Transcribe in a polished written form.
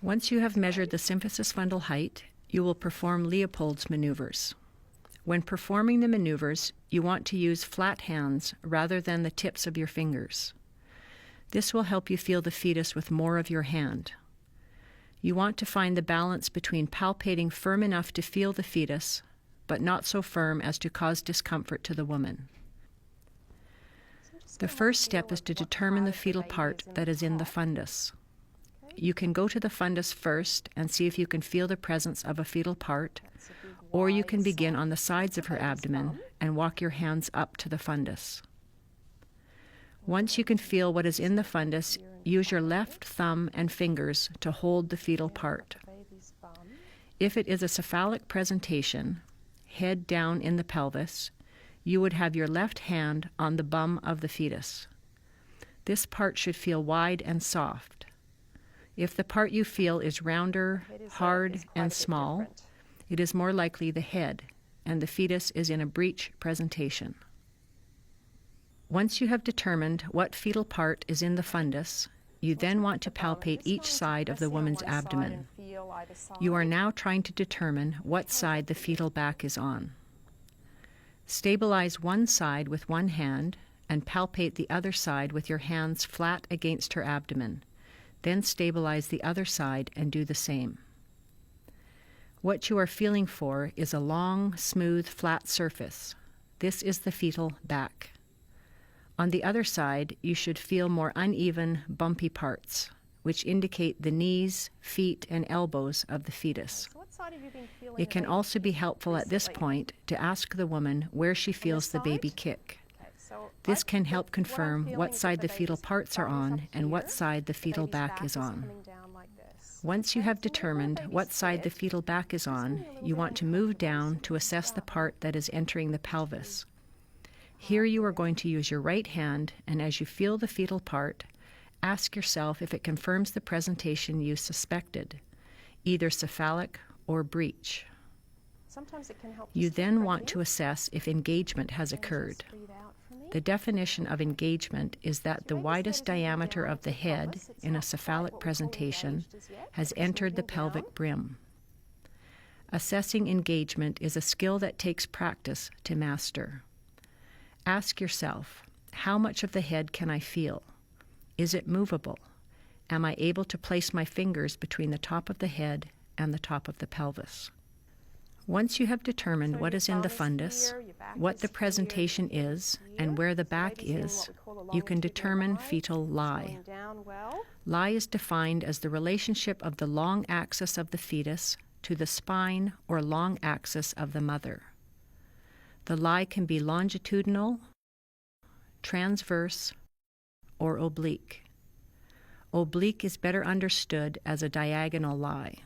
Once you have measured the symphysis fundal height, you will perform Leopold's maneuvers. When performing the maneuvers, you want to use flat hands rather than the tips of your fingers. This will help you feel the fetus with more of your hand. You want to find the balance between palpating firm enough to feel the fetus, but not so firm as to cause discomfort to the woman. The first step is to determine the fetal part that is in the fundus. You can go to the fundus first and see if you can feel the presence of a fetal part, or you can begin on the sides of her abdomen and walk your hands up to the fundus. Once you can feel what is in the fundus, use your left thumb and fingers to hold the fetal part. If it is a cephalic presentation, head down in the pelvis, you would have your left hand on the bum of the fetus. This part should feel wide and soft. If the part you feel is rounder, hard, and small, it is more likely the head, and the fetus is in a breech presentation. Once you have determined what fetal part is in the fundus, you then want to palpate each side of the woman's abdomen. You are now trying to determine what side the fetal back is on. Stabilize one side with one hand and palpate the other side with your hands flat against her abdomen. Then stabilize the other side and do the same. What you are feeling for is a long, smooth, flat surface. This is the fetal back. On the other side, you should feel more uneven, bumpy parts, which indicate the knees, feet, and elbows of the fetus. It can also be helpful at this point to ask the woman where she feels the baby kick. This can help confirm what side the fetal parts are on and what side the fetal back is on. Once you have determined what side the fetal back is on, you want to move down to assess the part that is entering the pelvis. Here you are going to use your right hand, and as you feel the fetal part, ask yourself if it confirms the presentation you suspected, either cephalic or breech. You then want to assess if engagement has occurred. The definition of engagement is that the widest diameter of the head in a cephalic presentation has entered the pelvic brim. Assessing engagement is a skill that takes practice to master. Ask yourself, how much of the head can I feel? Is it movable? Am I able to place my fingers between the top of the head and the top of the pelvis? Once you have determined what is in the fundus, what the presentation is, and where the back is, you can determine fetal lie. Lie is defined as the relationship of the long axis of the fetus to the spine or long axis of the mother. The lie can be longitudinal, transverse, or oblique. Oblique is better understood as a diagonal lie.